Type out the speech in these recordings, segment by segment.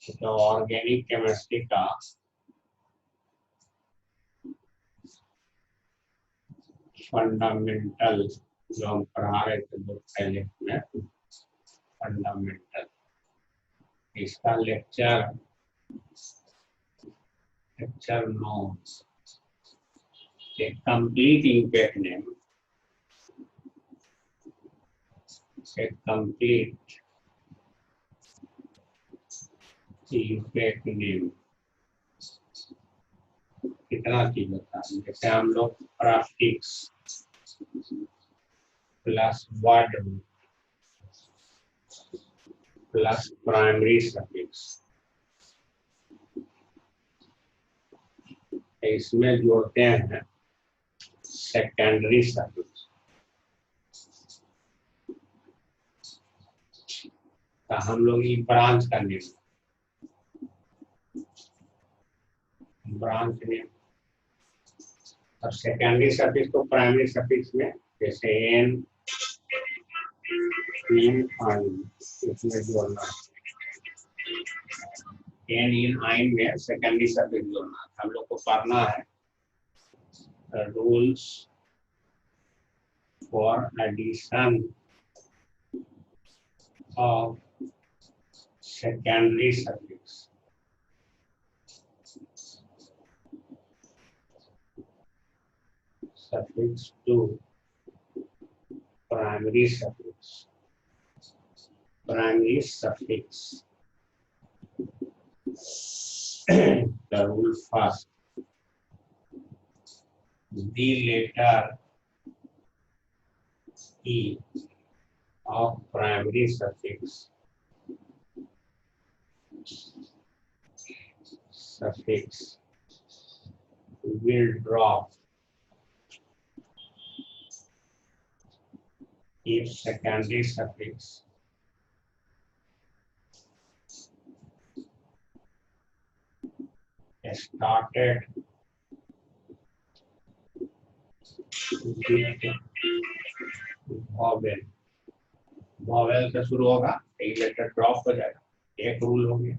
तो organic chemistry का fundamental जो हम पढ़ा रहे थे वो पहले में फंडामेंटल, इसका lecture 9, a complete impact name, a complete impact name कितना चीज होता है, जैसे हम लोग prefix plus word plus primary suffix, इसमें जोड़ते हैं सेकेंडरी सफिक्स। तो हम लोग ये ब्रांच का नेम, ब्रांच नेम, और सेकेंडरी सफिक्स को प्राइमरी सफिक्स में जैसे एन इन आइन, इसमें जोड़ना, एन इन आइन में सेकेंडरी सफिक्स जोड़ना। हम लोग को पढ़ना है rules for addition of secondary suffix. Suffix to primary suffix. Primary suffix. The rule first. The letter E of primary suffix will drop if secondary suffix started with vowel, vowel से शुरू होगा, एक लेटर ड्रॉप हो जाएगा। एक rule हो गया।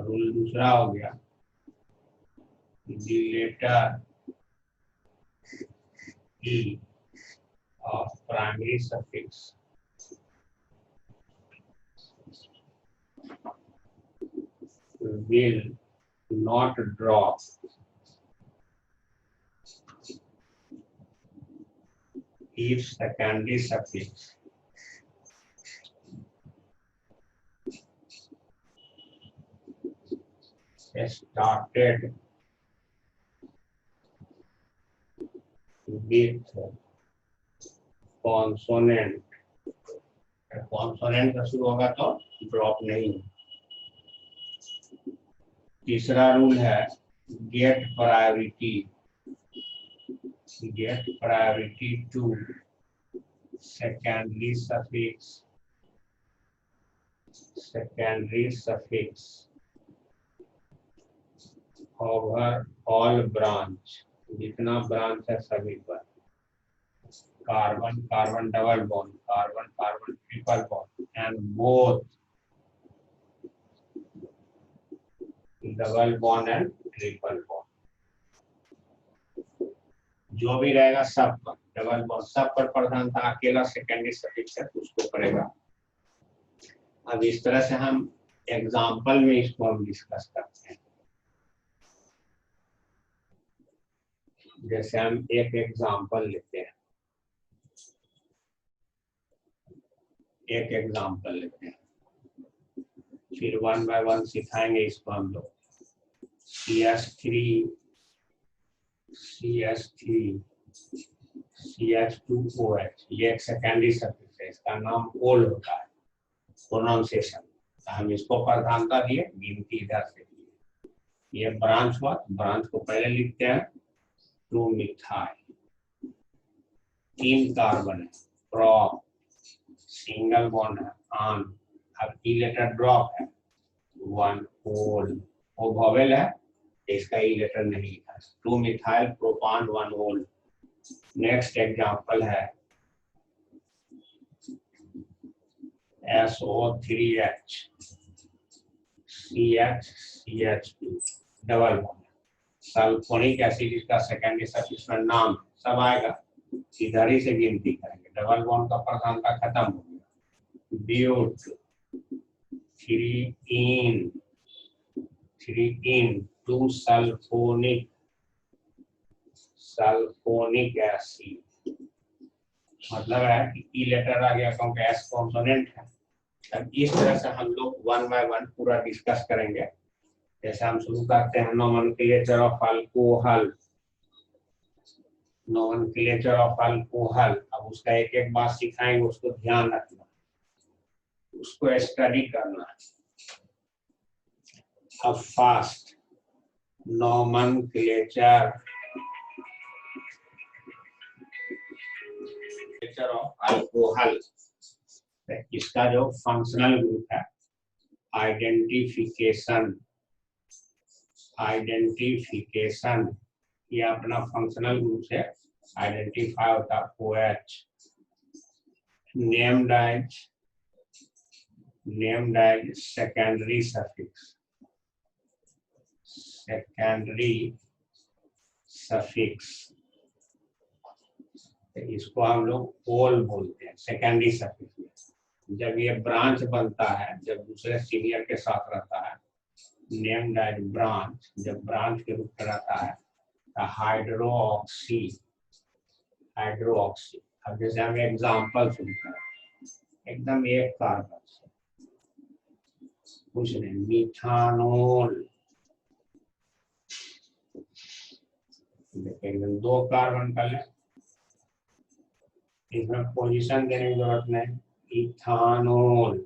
Rule दूसरा हो गया, the letter E of primary suffix will not drop if secondary suffix started with consonant, consonant से शुरू होगा तो ड्रॉप नहीं। तीसरा रूल है get priority to secondary suffix over all branch, जितना ब्रांच है सभी पर, carbon carbon double bond, carbon carbon triple bond and both double bond and triple bond, जो भी रहेगा सब पर डबल बॉन्ड, सब पर प्रधानता अकेला सेकेंडरी सफिक्स है उसको करेगा। अब इस तरह से हम एग्जाम्पल में इसको हम डिस्कस करते हैं। जैसे हम एक एग्जाम्पल लेते हैं, फिर वन बाय वन सिखाएंगे इसको हम लोग। CH3 CH2OH, ये एक सेकेंडरी सफिक्स है, इसका नाम ओल होता है, प्रोनाउंसिएशन। हम इसको प्रधानता दिए, गिनती इधर से दिए। ये ब्रांच हुआ, ब्रांच को पहले लिखते हैं 2 मिथाइल, 3 कार्बन है, प्रो सिंगल बॉन्ड है, आन, अब ई लेटर ड्रॉप है, 1 ओल, वो वोवेल है, इसका ई लेटर नहीं है, 2 मिथाइल प्रोपान 1 ओल। नेक्स्ट एग्जांपल है SO3H CH2 double bond. Sulphonic acid इसका सेकेंडरी सफिक्स में नाम सब आएगा, इधर ही से गिनती करेंगे। डबल बॉन्ड का प्रधानता खत्म हो गया। ब्यूट 3 2 सल्फोनिक एसिड, मतलब है कि ई लेटर आ गया क्योंकि एस कॉम्पोनेंट है। अब इस तरह से हम लोग वन बाय वन पूरा डिस्कस करेंगे। जैसे हम शुरू करते हैं nomenclature of alcohol. Nomenclature of alcohol, अब उसका एक एक बात सिखाएंगे, उसको ध्यान रखना, उसको स्टडी करना। अब फास्ट नोमेनक्लेचर ऑफ अल्कोहल, इसका जो फंक्शनल ग्रुप है आइडेंटिफिकेशन, ये अपना फंक्शनल ग्रुप से आइडेंटिफाई होता है। OH named as secondary suffix, इसको हम लोग ओल बोलते हैं सेकेंडरी सफिक्स में। जब ये ब्रांच बनता है, जब दूसरे सीनियर के साथ रहता है, नेम्ड एज ब्रांच, जब ब्रांच के रूप में रहता है हाइड्रोक्सी। अब जैसे हम एग्जाम्पल सुनते हैं, एकदम एक कार्बन से कुछ नहीं, मिथानोल, एकदम 2 कार्बन का ले, इसमें पोजीशन देने की जरूरत नहीं। इथानोल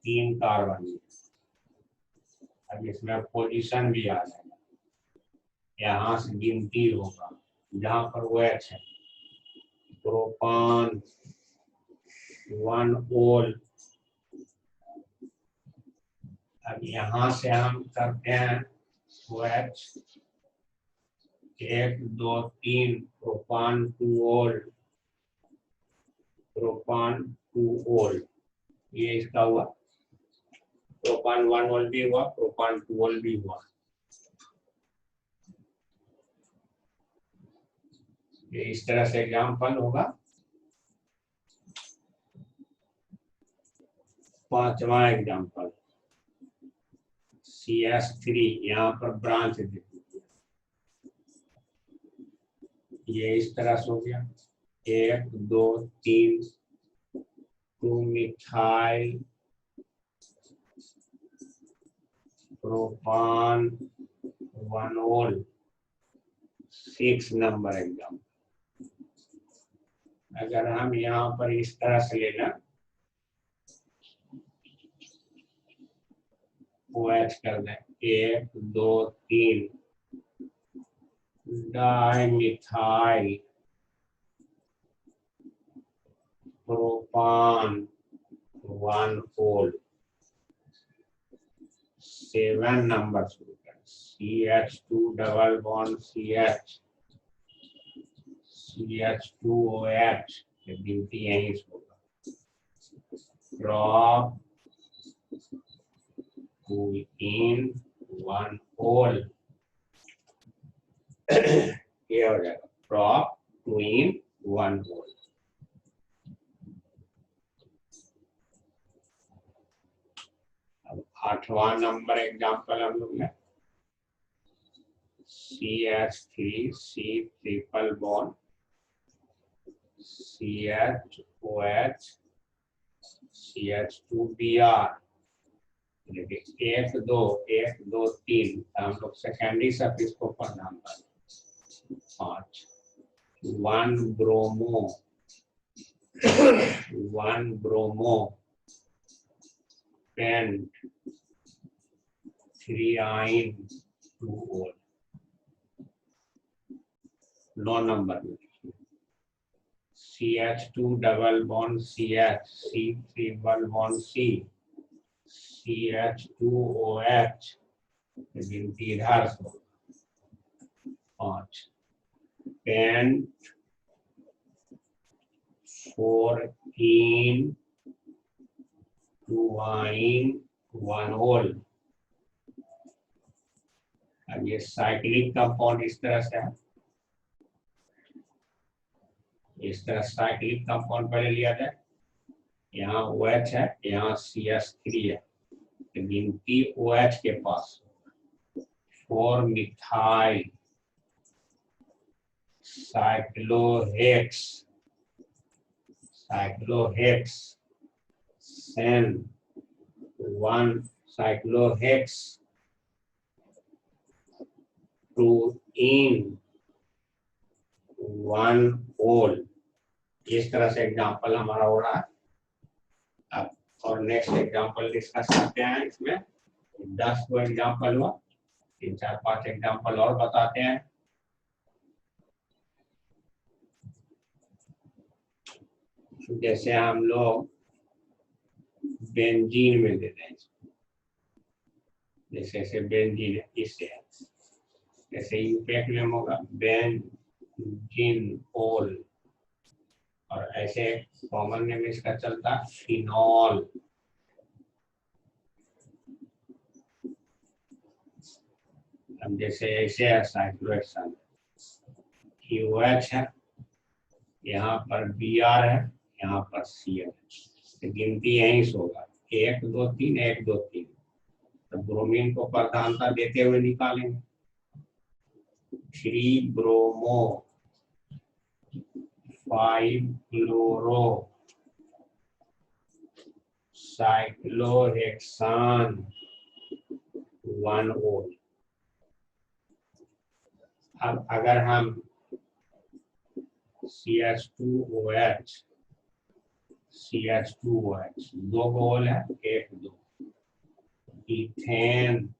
3 कार्बन, अब इसमें पोजीशन भी आ जाएगा, यहाँ से गिनती होगा जहां पर OH है। प्रोपान 1 ओल, अब यहाँ से हम करते हैं OH 1 2 3, प्रोपान 2 ओल, ये इसका हुआ। प्रोपान 1 ओल भी हुआ, प्रोपान 2 ओल भी हुआ। ये इस तरह से एग्जाम्पल होगा। 5वां एग्जाम्पल CH3, यहाँ पर ब्रांच देखिए, ये इस तरह से हो गया 1 2 3, 2 मिथाइल प्रोपान 1 ओल, 6 नंबर एग्जाम्पल। अगर हम यहाँ पर इस तरह से लेना, OH कर दें 1 2 3, डाइमिथाइल प्रोपान 1 ओल, 7 नंबर शुरू करें। CH2 डबल बॉन्ड CH2OH, गिनती यहीं से होगा। ड्रॉप 2 in 1 ओल, ये हो जाएगा ड्रॉप 2 in 1 ओल। अब 8वां नंबर एग्जाम्पल हम लोग लें, CH3 C triple bond CHOH CH2Br, 1 2 3, हम लोग सेकेंडरी सफिक्स को प्रदान करें। 5 1 ब्रोमो पेंट 3 आइन 2 ओल। 9 नंबर में CH2 double bond CH C triple bond C CH2OH, गिनती इधर से 5 पेंट 4 इन 2 इन 1 ओल। अब ये साइक्लिक कंपाउंड इस तरह से है, इस तरह साइक्लिक कंपाउंड पहले लिया जाए। यहाँ OH है, यहाँ CH3 है, तो गिनती OH के पास 4 मिथाइल साइक्लोहेक्स सेन 1 साइक्लोहेक्स 2 इन 1 ओल। इस तरह से एग्जांपल हमारा हो रहा है। अब और नेक्स्ट एग्जांपल डिस्कस करते हैं। इसमें 10 को एग्जांपल हुआ, 3 4 5 एग्जांपल और बताते हैं। जैसे हम लोग बेंजीन में देते हैं, जैसे बेंजीन है, इससे जैसे यूपैक में होगा बेंजीन ओल, और ऐसे कॉमन नेम इसका चलता फिनॉल। अब जैसे ऐसे है साइक्लोहेक्सान, OH है, यहाँ पर Br है, यहाँ पर Cl है, तो गिनती यहीं से होगा 1 2 3 1 2 3। तो ब्रोमीन को प्रधानता देते हुए निकालेंगे 3 ब्रोमो 5 क्लोरो साइक्लोहेक्सान 1 ओल। अब अगर हम CH2OH 2 ओल है, 1 2 इथेन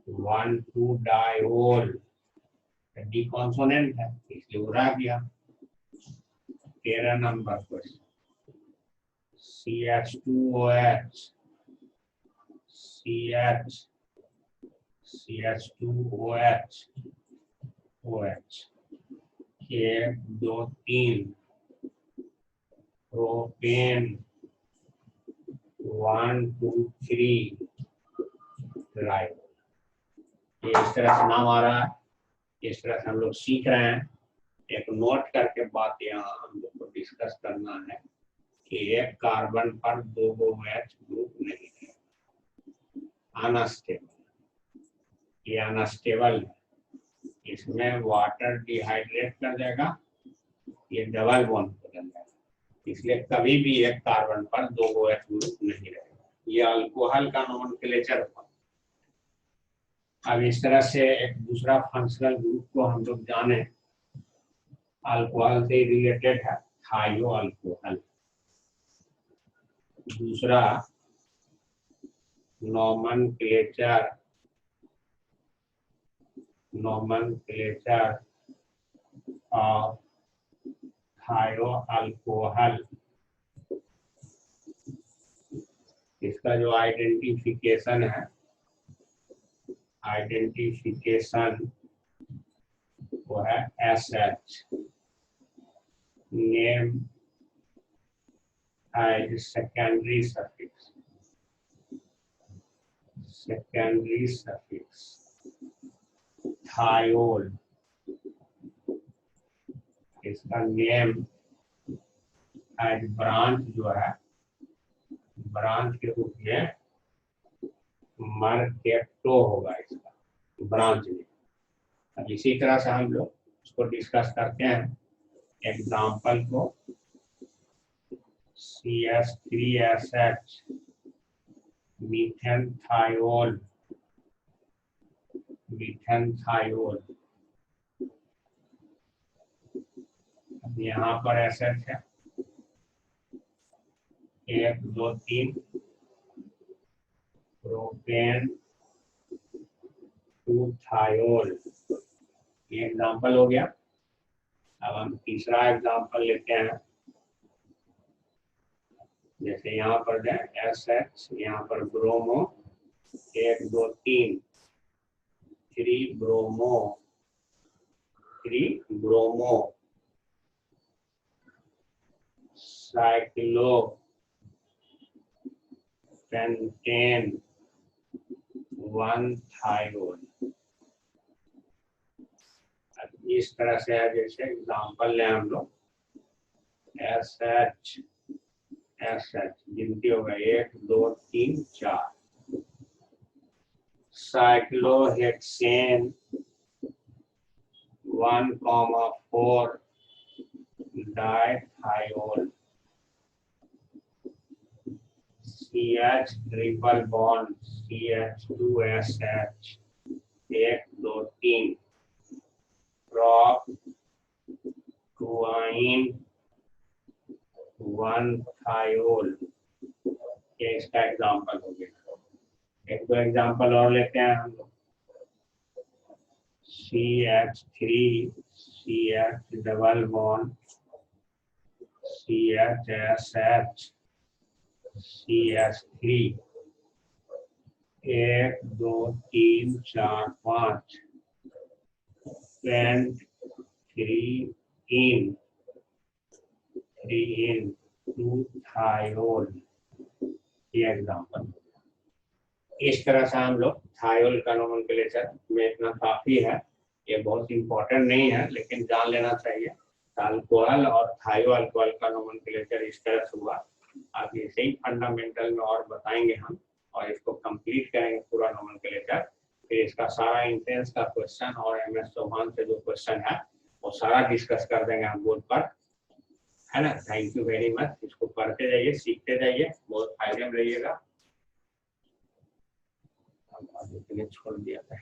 1 2 डाइओल, डी कॉन्सोनेंट है इसलिए उड़ा गया। 13 number question CH2OH CH2OH 1 2 3 propane 1 2 3 live. इस तरह से नाम आ रहा है, इस तरह से हम लोग सीख रहे हैं। एक नोट करके बात यहाँ हम लोग को डिस्कस करना है कि एक कार्बन पर 2 OH ग्रुप नहीं है, अनस्टेबल, ये अनस्टेबल है, इसमें वाटर डिहाइड्रेट कर देगा, ये डबल बॉन्ड बदल जाएगा, इसलिए कभी भी एक कार्बन पर 2 OH ग्रुप नहीं रहेगा। ये अल्कोहल का नोमेनक्लेचर होगा। अब इस तरह से एक दूसरा फंक्शनल ग्रुप को हम लोग जाने, अल्कोहल से रिलेटेड है थायो अल्कोहल। दूसरा नोमेनक्लेचर ऑफ थायो अल्कोहल, इसका जो आइडेंटिफिकेशन है, वो है SH, name as secondary suffix thiol, इसका नेम एज ब्रांच जो है, ब्रांच के रूप में मर्केप्टो होगा इसका ब्रांच में। अब इसी तरह से हम लोग उसको डिस्कस करते हैं एग्जाम्पल को। CH3SH मीथेन थायोल, अब यहाँ पर SH है, 1 2 3 प्रोपेन 2 थायोल, ये एग्जाम्पल हो गया। अब हम तीसरा एग्जाम्पल लेते हैं। जैसे यहाँ पर जाए SH, यहाँ पर bromo 1 2 3 3 bromo cyclo pentane 1-thiol। इस तरह से है, जैसे एग्जाम्पल लें हम लोग SH गिनती होगा 1 2 3 4। Cyclohexane 1,4 डाइथियोल। CH triple bond CH2SH 1 2 3 prop 2-ine 1-thiol। ये इसका एग्जाम्पल हो गया। एक दो एग्जाम्पल और लेते हैं हम लोग। CH3 CH double bond CHSH CH3 1 2 3 4 5 pent 3 in 2-thiol। ये एग्जाम्पल। इस तरह से हम लोग थायोल का नोमेनक्लेचर में इतना काफी है, ये बहुत इंपॉर्टेंट नहीं है लेकिन जान लेना चाहिए। अल्कोहल और थायो अल्कोहल का नोमेनक्लेचर इस तरह से हुआ। आगे इसे ही फंडामेंटल में और बताएंगे हम, और इसको कंप्लीट करेंगे पूरा नोमेनक्लेचर। फिर इसका सारा इंट्रेंस का क्वेश्चन और MS चौहान से जो क्वेश्चन है वो सारा डिस्कस कर देंगे हम बोर्ड पर, है ना। Thank you very much. इसको पढ़ते जाइए, सीखते जाइए, बहुत फायदे में रहिएगा। अब आगे के लिए छोड़ दिया है।